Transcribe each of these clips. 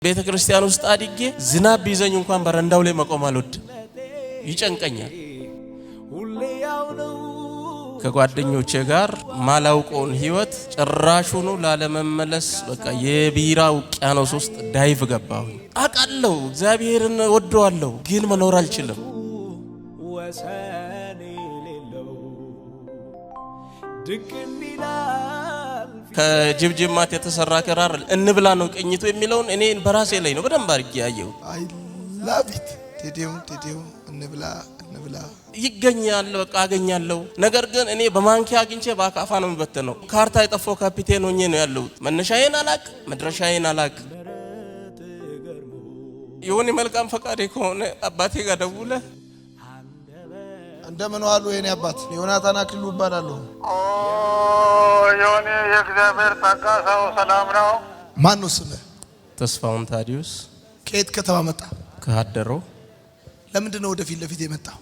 ቤተክርስቲያን ውስጥ አድጌ ዝናብ ቢዘኝ እንኳን በረንዳው ላይ መቆም አልወድም፣ ይጨንቀኛል። ከጓደኞቼ ጋር ማላውቀውን ህይወት ጭራሹኑ ላለመመለስ በቃ የቢራ ውቅያኖስ ውስጥ ዳይቭ ገባሁኝ። አውቃለሁ እግዚአብሔርን ወደዋለሁ፣ ግን መኖር አልችልም። ከጅብጅማት የተሰራ ክራር እንብላ ነው ቅኝቱ የሚለውን እኔ በራሴ ላይ ነው በደንብ አድርጌ ያየው። አይ ላቭ ኢት ቴዲዮ እንብላ ይገኛል፣ በቃ አገኛለሁ። ነገር ግን እኔ በማንኪያ አግኝቼ በአካፋ ነው የምበተነው። ካርታ የጠፋው ካፒቴን ሆኜ ነው ያለሁት። መነሻዬን አላቅ፣ መድረሻዬን አላቅ። የሆነ መልካም ፈቃዴ ከሆነ አባቴ ጋር ደውለህ እንደምን ዋሉ የኔ አባት? ዮናታን አክሊሉ እባላለሁ። ዮኒ የእግዚአብሔር ጸጋ ሰው ሰላም ነው። ማን ነው ስምህ? ተስፋውን ታዲዮስ። ከየት ከተማ መጣ? ከሀደሮ። ለምንድን ነው ወደፊት ለፊት የመጣው?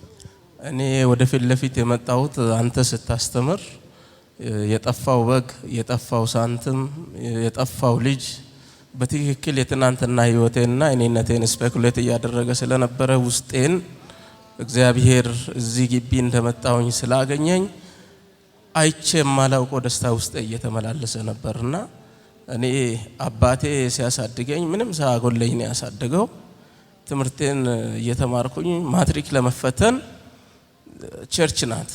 እኔ ወደፊት ለፊት የመጣሁት አንተ ስታስተምር የጠፋው በግ፣ የጠፋው ሳንቲም፣ የጠፋው ልጅ በትክክል የትናንትና ህይወቴንና እኔነቴን ስፔኩሌት እያደረገ ስለነበረ ውስጤን እግዚአብሔር እዚህ ግቢ እንደመጣሁኝ ስላገኘኝ አይቼ የማላውቀው ደስታ ውስጥ እየተመላለሰ ነበርና እኔ አባቴ ሲያሳድገኝ ምንም ሳያጎለኝ ነው ያሳደገው። ትምህርቴን እየተማርኩኝ ማትሪክ ለመፈተን ቸርች ናት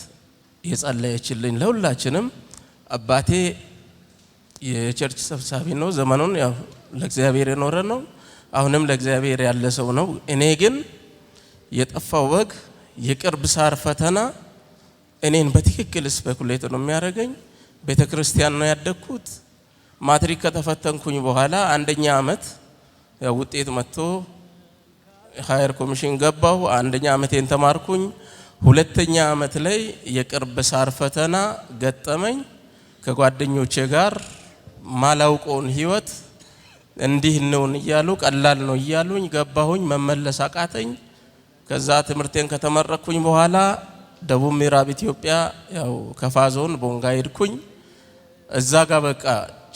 የጸለየችልኝ ለሁላችንም። አባቴ የቸርች ሰብሳቢ ነው። ዘመኑን ያው ለእግዚአብሔር የኖረ ነው። አሁንም ለእግዚአብሔር ያለ ሰው ነው። እኔ ግን የጠፋው በግ የቅርብ ሳር ፈተና እኔን በትክክል ስፔኩሌት ነው የሚያደርገኝ። ቤተክርስቲያን ነው ያደግኩት። ማትሪክ ከተፈተንኩኝ በኋላ አንደኛ አመት ያው ውጤት መጥቶ ሃየር ኮሚሽን ገባሁ። አንደኛ አመቴን ተማርኩኝ። ሁለተኛ አመት ላይ የቅርብ ሳር ፈተና ገጠመኝ። ከጓደኞቼ ጋር ማላውቀውን ህይወት እንዲህ ነው እያሉ ቀላል ነው እያሉኝ ገባሁኝ። መመለስ አቃተኝ። ከዛ ትምህርቴን ከተመረኩኝ በኋላ ደቡብ ምዕራብ ኢትዮጵያ ያው ከፋ ዞን ቦንጋ ሄድኩኝ። እዛ ጋር በቃ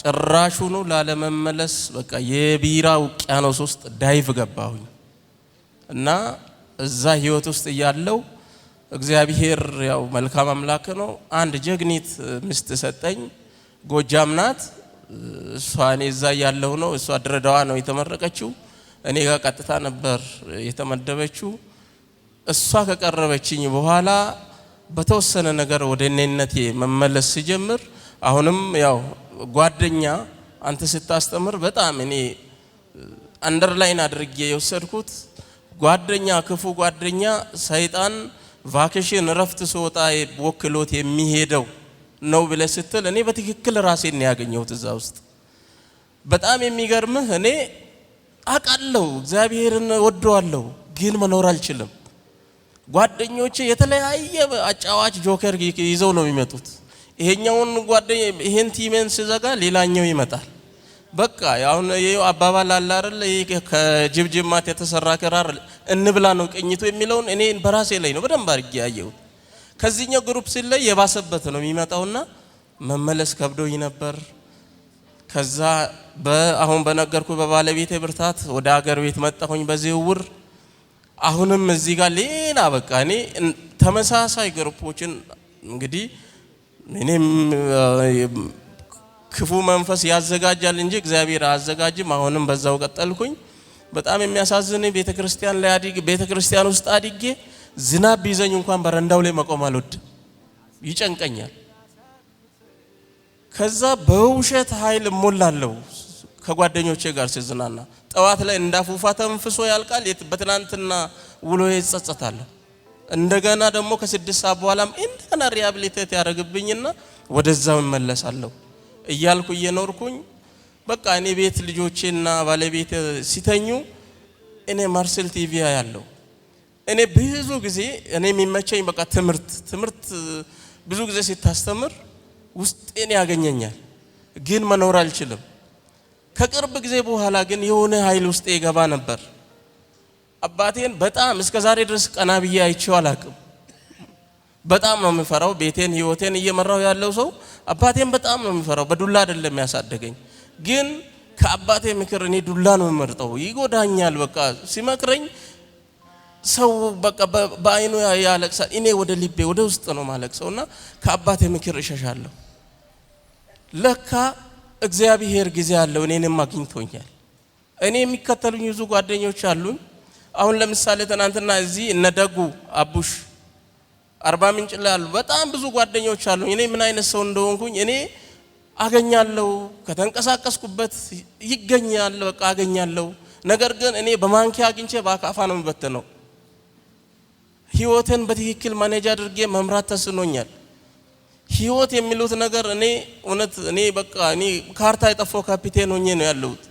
ጭራሹኑ ላለመመለስ በቃ የቢራ ውቅያኖስ ውስጥ ዳይቭ ገባሁኝ እና እዛ ህይወት ውስጥ እያለው እግዚአብሔር ያው መልካም አምላክ ነው። አንድ ጀግኒት ሚስት ሰጠኝ። ጎጃም ናት እሷ። እኔ እዛ ያለው ነው እሷ ድሬዳዋ ነው የተመረቀችው። እኔ ጋር ቀጥታ ነበር የተመደበችው። እሷ ከቀረበችኝ በኋላ በተወሰነ ነገር ወደ እኔነቴ መመለስ ሲጀምር አሁንም ያው ጓደኛ አንተ ስታስተምር በጣም እኔ አንደርላይን አድርጌ የወሰድኩት ጓደኛ ክፉ ጓደኛ ሰይጣን ቫኬሽን ረፍት ሲወጣ ወክሎት የሚሄደው ነው ብለህ ስትል እኔ በትክክል ራሴን ያገኘሁት እዛ ውስጥ። በጣም የሚገርምህ እኔ አውቃለሁ እግዚአብሔርን ወደዋለሁ፣ ግን መኖር አልችልም። ጓደኞቼ የተለያየ አጫዋች ጆከር ይዘው ነው የሚመጡት። ይሄኛውን ጓደኛ ይሄን ቲሜን ሲዘጋ ሌላኛው ይመጣል። በቃ ያው አባባል አለ አይደል? ከጅብጅማት የተሰራ ክራር እንብላ ነው ቅኝቱ የሚለውን እኔ በራሴ ላይ ነው በደንብ አድርጌ ያየሁት። ከዚህኛው ግሩፕ ሲለይ የባሰበት ነው የሚመጣውና መመለስ ከብዶኝ ነበር። ከዛ አሁን በነገርኩ በባለቤቴ ብርታት ወደ ሀገር ቤት መጣሁኝ በዝውውር። አሁንም እዚህ ጋር ሌላ በቃ እኔ ተመሳሳይ ግሩፖችን እንግዲህ እኔም ክፉ መንፈስ ያዘጋጃል እንጂ እግዚአብሔር አያዘጋጅም። አሁንም በዛው ቀጠልኩኝ። በጣም የሚያሳዝነኝ ቤተክርስቲያን ውስጥ አድጌ ዝናብ ቢዘኝ እንኳን በረንዳው ላይ መቆም አልወድም፣ ይጨንቀኛል። ከዛ በውሸት ኃይል ሞላለሁ ከጓደኞቼ ጋር ሲዝናና። ጠዋት ላይ እንዳፉፋ ተንፍሶ ያልቃል። በትናንትና ውሎዬ ይጸጸታለሁ። እንደገና ደግሞ ከ6 ሰዓት በኋላም እንደገና ሪሃቢሊቴት ያደርግብኝና ወደዛው እመለሳለሁ እያልኩ እየኖርኩኝ በቃ እኔ ቤት ልጆቼና ባለቤት ሲተኙ እኔ ማርሴል ቲቪ ያለው እኔ ብዙ ጊዜ እኔ የሚመቸኝ በቃ ትምህርት ብዙ ጊዜ ሲታስተምር ውስጤን ያገኘኛል፣ ግን መኖር አልችልም። ከቅርብ ጊዜ በኋላ ግን የሆነ ኃይል ውስጤ ይገባ ነበር። አባቴን በጣም እስከዛሬ ድረስ ቀና ብዬ አይቼው አላቅም። በጣም ነው የምፈራው። ቤቴን ህይወቴን እየመራው ያለው ሰው አባቴን በጣም ነው የምፈራው። በዱላ አይደለም ያሳደገኝ፣ ግን ከአባቴ ምክር እኔ ዱላ ነው የምመርጠው። ይጎዳኛል። በቃ ሲመክረኝ ሰው በቃ በአይኑ ያለቅሳል። እኔ ወደ ልቤ ወደ ውስጥ ነው ማለቅሰውና ከአባቴ ምክር እሸሻለሁ። ለካ እግዚአብሔር ጊዜ አለው እኔንም አግኝቶኛል። እኔ የሚከተሉኝ ብዙ ጓደኞች አሉኝ። አሁን ለምሳሌ ትናንትና እዚህ እነደጉ አቡሽ አርባ ምንጭ ላይ አሉ። በጣም ብዙ ጓደኞች አሉኝ። እኔ ምን አይነት ሰው እንደሆንኩኝ እኔ አገኛለሁ፣ ከተንቀሳቀስኩበት ይገኛል፣ በቃ አገኛለሁ። ነገር ግን እኔ በማንኪያ አግኝቼ በአካፋ ነው የምበትነው። ህይወትን በትክክል ማኔጅ አድርጌ መምራት ተስኖኛል። ህይወት የሚሉት ነገር እኔ እውነት እኔ በቃ እኔ ካርታ የጠፋው ካፒቴን ሆኜ ነው ያለሁት።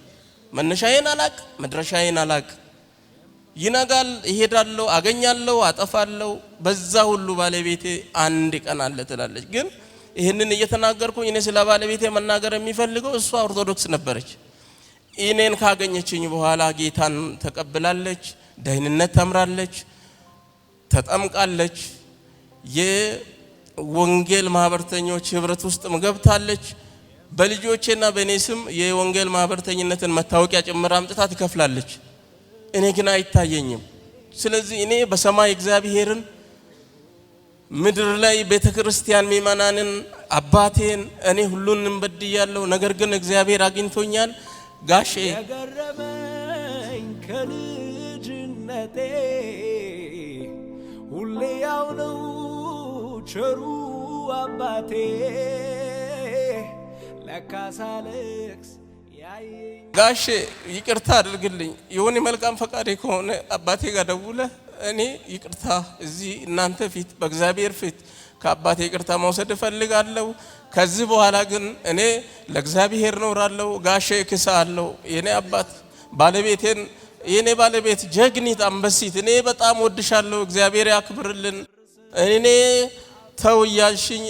መነሻዬን አላቅ፣ መድረሻዬን አላቅ። ይነጋል፣ እሄዳለሁ፣ አገኛለሁ፣ አጠፋለሁ። በዛ ሁሉ ባለቤቴ አንድ ቀን አለ ትላለች። ግን ይሄንን እየተናገርኩኝ እኔ ስለ ባለቤቴ መናገር የሚፈልገው እሷ ኦርቶዶክስ ነበረች። እኔን ካገኘችኝ በኋላ ጌታን ተቀብላለች፣ ደህንነት ተምራለች፣ ተጠምቃለች፣ የወንጌል ማህበርተኞች ህብረት ውስጥ ገብታለች። በልጆቼና በእኔ ስም የወንጌል ማህበርተኝነትን መታወቂያ ጭምር አምጥታ ትከፍላለች። እኔ ግን አይታየኝም። ስለዚህ እኔ በሰማይ እግዚአብሔርን፣ ምድር ላይ ቤተክርስቲያን ሚመናንን፣ አባቴን እኔ ሁሉንም በድያለሁ። ነገር ግን እግዚአብሔር አግኝቶኛል። ጋሼ የገረመኝ ከልጅነቴ ሁሌ ያው ነው ቸሩ አባቴ ለካሳለክስ ያየኝ። ጋሼ ይቅርታ አድርግልኝ። የሆነ መልካም ፈቃዴ ከሆነ አባቴ ጋር ደውለህ እኔ ይቅርታ እዚህ እናንተ ፊት በእግዚአብሔር ፊት ከአባቴ ይቅርታ መውሰድ እፈልጋለሁ። ከዚህ በኋላ ግን እኔ ለእግዚአብሔር ኖራለሁ። ጋሼ ክሳለሁ። የኔ አባት ባለቤቴን የኔ ባለቤት ጀግኒት አንበሲት እኔ በጣም ወድሻለሁ። እግዚአብሔር ያክብርልን። እኔ ተው እያልሽኝ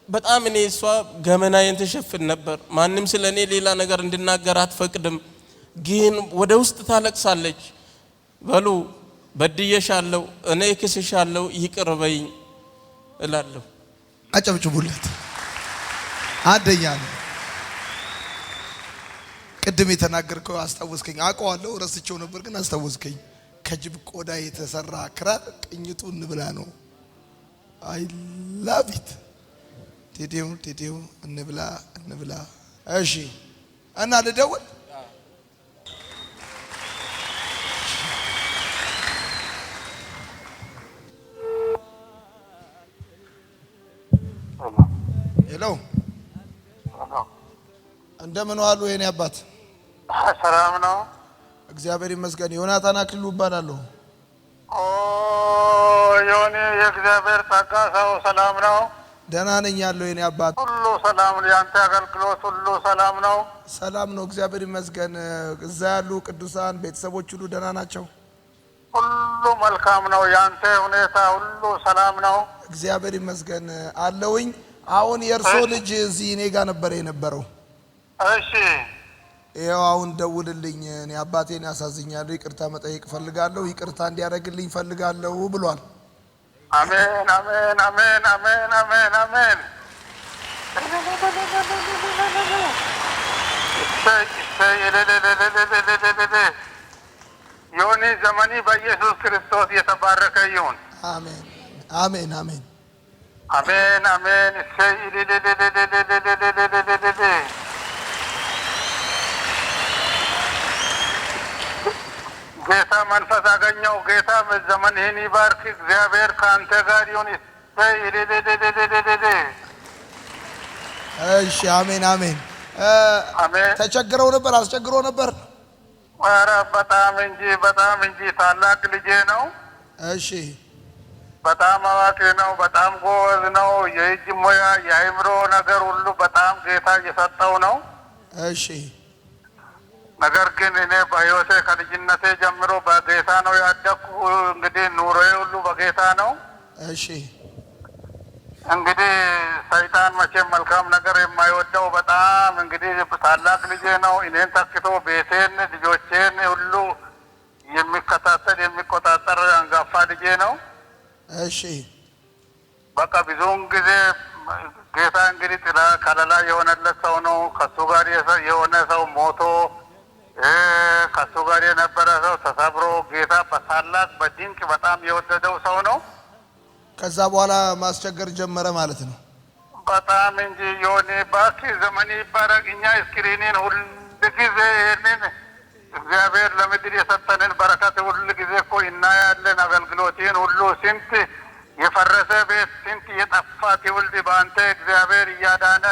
በጣም እኔ እሷ ገመናዬን ተሸፍን ነበር። ማንም ስለ እኔ ሌላ ነገር እንድናገር አትፈቅድም። ግን ወደ ውስጥ ታለቅሳለች። በሉ በድየሻለሁ፣ እኔ ክስሻለሁ፣ ይቅር በይኝ እላለሁ። አጨብጭቡለት። አንደኛ ነው። ቅድም የተናገርከው አስታወስከኝ። አውቀዋለሁ፣ ረስቼው ነበር ግን አስታወስከኝ። ከጅብ ቆዳ የተሰራ ክራር ቅኝቱ እንብላ ነው። አይ ላቭ ኢት። ቴቴው እንብላ። እሺ እና ልደውል። ሄሎ፣ እንደምን ዋሉ የኔ አባት? ሰላም ነው? እግዚአብሔር ይመስገን። ዮናታን አክሊሉ እባላለሁ። ዮኒ የእግዚአብሔር ጸጋ ሰው ሰላም ነው? ደህና ነኝ ያለው የኔ አባት። ሁሉ ሰላም ነው? ያንተ አገልግሎት ሁሉ ሰላም ነው? ሰላም ነው፣ እግዚአብሔር ይመስገን። እዛ ያሉ ቅዱሳን ቤተሰቦች ሁሉ ደህና ናቸው? ሁሉ መልካም ነው። ያንተ ሁኔታ ሁሉ ሰላም ነው? እግዚአብሔር ይመስገን አለውኝ። አሁን የእርሶ ልጅ እዚህ እኔ ጋር ነበር የነበረው። እሺ ይኸው አሁን ደውልልኝ፣ እኔ አባቴን ያሳዝኛለሁ፣ ይቅርታ መጠየቅ ፈልጋለሁ፣ ይቅርታ እንዲያደርግልኝ ፈልጋለሁ ብሏል። አሜን አሜን አሜን አሜን አሜን አሜን። ዮኒ ዘመኒ በኢየሱስ ክርስቶስ የተባረከ ይሁን። አሜን አሜን አሜን አሜን አሜን። ጌታ መንፈስ አገኘው። ጌታ ዘመንህን ይባርክ። እግዚአብሔር ከአንተ ጋር ይሁን። እሺ አሜን አሜን። አሜን። ተቸግረው ነበር? አስቸግሮ ነበር? ኧረ በጣም እንጂ ታላቅ ልጄ ነው። እሺ በጣም አዋቂ ነው። በጣም ጎበዝ ነው። የእጅ ሙያ የአእምሮ ነገር ሁሉ በጣም ጌታ እየሰጠው ነው። እሺ ነገር ግን እኔ በሕይወቴ ከልጅነቴ ጀምሮ በጌታ ነው ያደግኩ። እንግዲህ ኑሮዬ ሁሉ በጌታ ነው። እሺ እንግዲህ ሰይጣን መቼም መልካም ነገር የማይወደው በጣም እንግዲህ ታላቅ ልጄ ነው። እኔን ተክቶ ቤቴን ልጆቼን ሁሉ የሚከታተል የሚቆጣጠር አንጋፋ ልጄ ነው። እሺ በቃ ብዙውን ጊዜ ጌታ እንግዲህ ጥላ ከለላ የሆነለት ሰው ነው። ከሱ ጋር የሆነ ሰው ሞቶ ከሱ ጋር የነበረ ሰው ተሰብሮ ጌታ በታላቅ በድንቅ በጣም የወደደው ሰው ነው። ከዛ በኋላ ማስቸገር ጀመረ ማለት ነው። በጣም እንጂ የሆነ ባክ ዘመን ይባረክ። እኛ ስክሪንን ሁሉ ጊዜ ይሄንን እግዚአብሔር ለምድር የሰጠንን በረከት ሁሉ ጊዜ እኮ እናያለን። አገልግሎትን ሁሉ ስንት የፈረሰ ቤት ስንት የጠፋ ትውልድ በአንተ እግዚአብሔር እያዳነ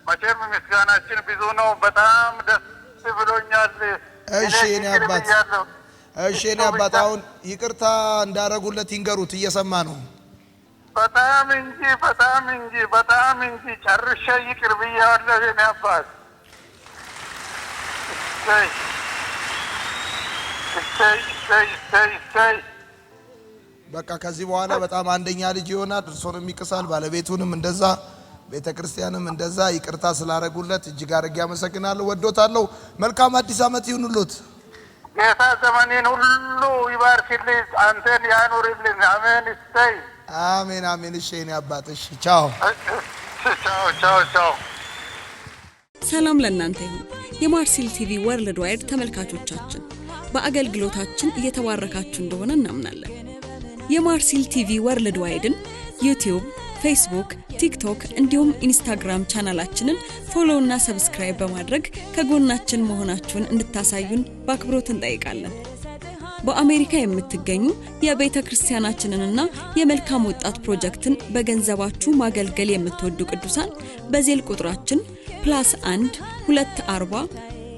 መቼም ምስጋናችን ብዙ ነው። በጣም ደስ ብሎኛል። እሺ እኔ አባት አሁን ይቅርታ እንዳረጉለት ይንገሩት፣ እየሰማ ነው። በጣም እንጂ ጨርሼ ይቅር ብያለሁ የኔ አባት። በቃ ከዚህ በኋላ በጣም አንደኛ ልጅ ይሆናል። እርሶንም ይቅሳል፣ ባለቤቱንም እንደዛ፣ ቤተ ክርስቲያንም እንደዛ። ይቅርታ ስላረጉለት እጅግ አድርጌ አመሰግናለሁ። ወዶታለሁ። መልካም አዲስ ዓመት ይሁንልዎት። ጌታ ዘመኔን ሁሉ ይባርክልኝ፣ አንተን ያኑርልኝ። አሜን። እሰይ አሜን አሜን። እሺ የኔ አባት እሺ፣ ቻው ቻው። ሰላም ለእናንተ ይሁን። የማርሲል ቲቪ ወርልድ ዋይድ ተመልካቾቻችን በአገልግሎታችን እየተባረካችሁ እንደሆነ እናምናለን። የማርሲል ቲቪ ወርልድ ዋይድን ዩቲዩብ፣ ፌስቡክ፣ ቲክቶክ እንዲሁም ኢንስታግራም ቻናላችንን ፎሎው እና ሰብስክራይብ በማድረግ ከጎናችን መሆናችሁን እንድታሳዩን በአክብሮት እንጠይቃለን። በአሜሪካ የምትገኙ የቤተ ክርስቲያናችንንና የመልካም ወጣት ፕሮጀክትን በገንዘባችሁ ማገልገል የምትወዱ ቅዱሳን በዜል ቁጥራችን +1 240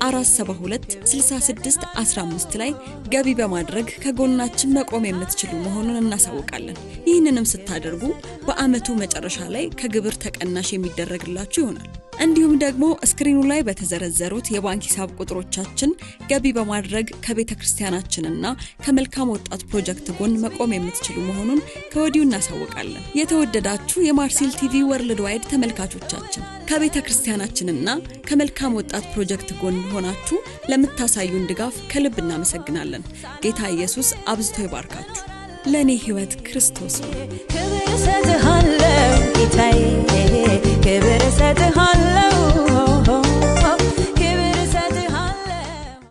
472 66 15 ላይ ገቢ በማድረግ ከጎናችን መቆም የምትችሉ መሆኑን እናሳውቃለን። ይህንንም ስታደርጉ በአመቱ መጨረሻ ላይ ከግብር ተቀናሽ የሚደረግላችሁ ይሆናል። እንዲሁም ደግሞ ስክሪኑ ላይ በተዘረዘሩት የባንክ ሂሳብ ቁጥሮቻችን ገቢ በማድረግ ከቤተ ክርስቲያናችንና ከመልካም ወጣት ፕሮጀክት ጎን መቆም የምትችሉ መሆኑን ከወዲሁ እናሳውቃለን። የተወደዳችሁ የማርሲል ቲቪ ወርልድ ዋይድ ተመልካቾቻችን ከቤተ ክርስቲያናችንና ከመልካም ወጣት ፕሮጀክት ጎን ሆናችሁ ለምታሳዩን ድጋፍ ከልብ እናመሰግናለን። ጌታ ኢየሱስ አብዝቶ ይባርካችሁ። ለኔ ህይወት ክርስቶስ ነው።